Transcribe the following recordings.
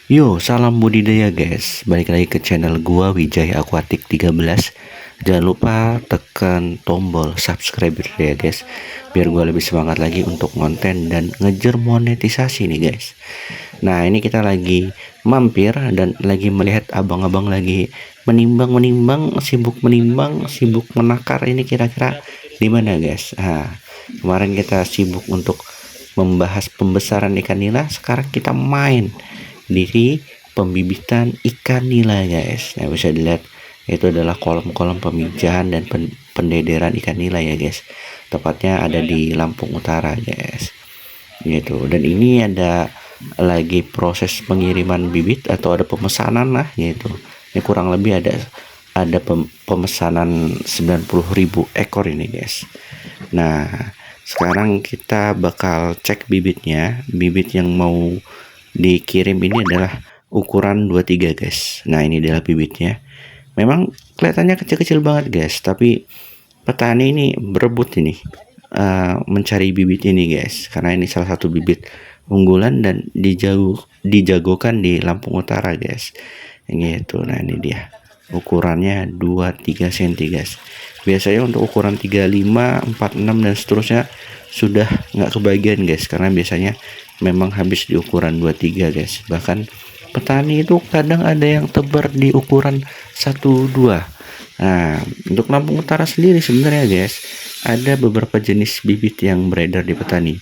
Yo, salam budidaya guys. Balik lagi ke channel gua Wijaya Aquatic 13. Jangan lupa tekan tombol subscribe ya guys, biar gua lebih semangat lagi untuk konten dan ngejar monetisasi nih guys. Nah, ini kita lagi mampir dan lagi melihat abang-abang lagi menimbang, sibuk menakar. Ini kira-kira di mana guys? Nah, kemarin kita sibuk untuk membahas pembesaran ikan nila, sekarang kita main di pembibitan ikan nila guys. Nah, bisa dilihat itu adalah kolom-kolom pemijahan dan pendederan ikan nila ya guys. Tepatnya ada di Lampung Utara guys, gitu. Dan ini ada lagi proses pengiriman bibit atau ada pemesanan lah gitu. Ini kurang lebih ada pemesanan 90.000 ekor ini guys. Nah, sekarang kita bakal cek bibitnya. Bibit yang mau dikirim ini adalah ukuran 23 guys. Nah, ini adalah bibitnya. Memang kelihatannya kecil-kecil banget guys, tapi petani ini berebut ini mencari bibit ini guys, karena ini salah satu bibit unggulan dan dijagokan di Lampung Utara guys. Gitu. Nah, ini dia ukurannya 23 cm guys. Biasanya untuk ukuran 35, 46 dan seterusnya sudah nggak kebagian guys, karena biasanya memang habis di ukuran 23 guys. Bahkan petani itu kadang ada yang tebar di ukuran 12. Nah, untuk Lampung Utara sendiri sebenarnya guys, ada beberapa jenis bibit yang beredar di petani,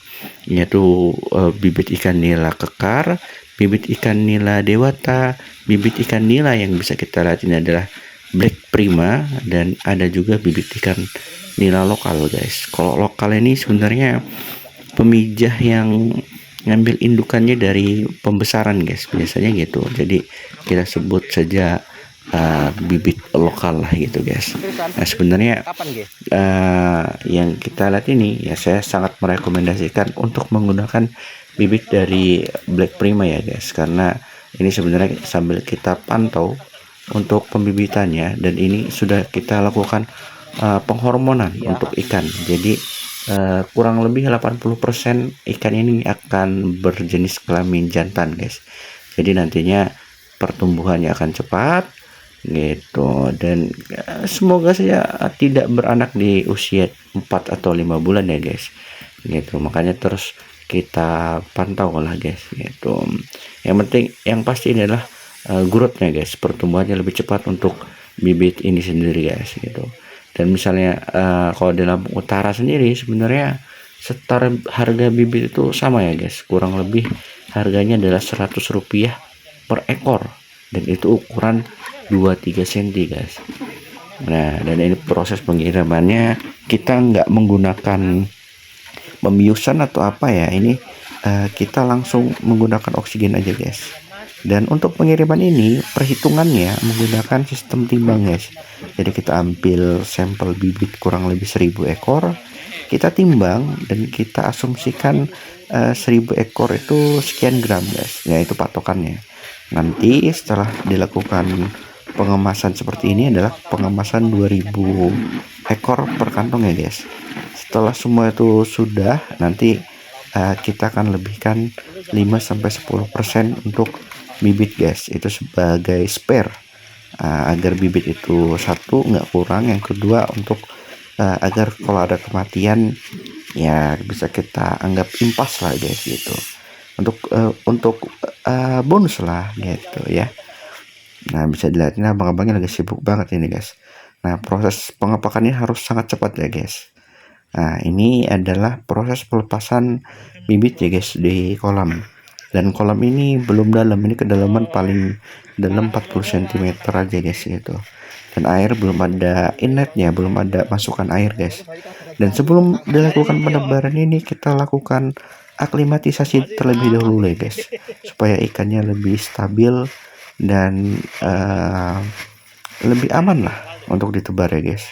yaitu bibit ikan nila kekar, bibit ikan nila dewata, bibit ikan nila yang bisa kita lihat ini adalah Black Prima, dan ada juga bibit ikan nila lokal guys. Kalau lokal ini sebenarnya pemijah yang ngambil indukannya dari pembesaran guys, biasanya gitu. Jadi kita sebut saja bibit lokal lah gitu guys. Nah, sebenarnya yang kita lihat ini ya, saya sangat merekomendasikan untuk menggunakan bibit dari Black Prima ya guys, karena ini sebenarnya sambil kita pantau untuk pembibitannya, dan ini sudah kita lakukan penghormonan untuk ikan. Jadi kurang lebih 80% ikan ini akan berjenis kelamin jantan guys. Jadi nantinya pertumbuhannya akan cepat gitu, dan semoga saja tidak beranak di usia 4 atau 5 bulan ya guys, gitu. Makanya terus kita pantau lah guys, gitu. Yang penting, yang pasti ini adalah growth-nya guys, pertumbuhannya lebih cepat untuk bibit ini sendiri guys, gitu. Dan misalnya kalau di Lampung Utara sendiri sebenarnya setara harga bibit itu sama ya guys, kurang lebih harganya adalah Rp100 per ekor, dan itu ukuran 23 cm guys. Nah, dan ini proses pengirimannya kita nggak menggunakan pembiusan atau apa ya, ini kita langsung menggunakan oksigen aja guys. Dan untuk pengiriman ini perhitungannya menggunakan sistem timbang guys. Jadi kita ambil sampel bibit kurang lebih 1000 ekor, kita timbang dan kita asumsikan 1000 ekor itu sekian gram guys. Ya, itu patokannya. Nanti setelah dilakukan pengemasan seperti ini adalah pengemasan 2000 ekor per kantong ya guys. Setelah semua itu sudah, nanti kita akan lebihkan 5-10% untuk bibit guys, itu sebagai spare agar bibit itu satu nggak kurang, yang kedua untuk agar kalau ada kematian ya bisa kita anggap impas lah guys, gitu. Untuk bonus lah gitu ya. Nah, bisa dilihat ini abang-abangnya lagi sibuk banget ini guys. Nah, proses pengepakannya harus sangat cepat ya guys. Nah, ini adalah proses pelepasan bibit ya guys di kolam. Dan kolam ini belum dalam, ini kedalaman paling dalam 40 cm aja guys gitu. Dan air belum ada inletnya, belum ada masukan air guys. Dan sebelum dilakukan penebaran ini kita lakukan aklimatisasi terlebih dahulu ya guys, supaya ikannya lebih stabil dan lebih aman lah untuk ditebar ya guys.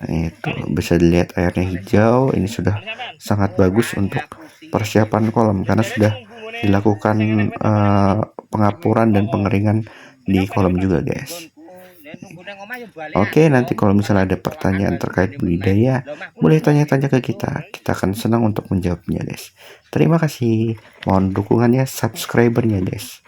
Nah, itu bisa dilihat airnya hijau, ini sudah sangat bagus untuk persiapan kolam karena sudah dilakukan pengapuran dan pengeringan di kolam juga guys. Oke, nanti kalau misalnya ada pertanyaan terkait budidaya, boleh tanya-tanya ke kita. Kita akan senang untuk menjawabnya guys. Terima kasih. Mohon dukungannya, subscribernya guys.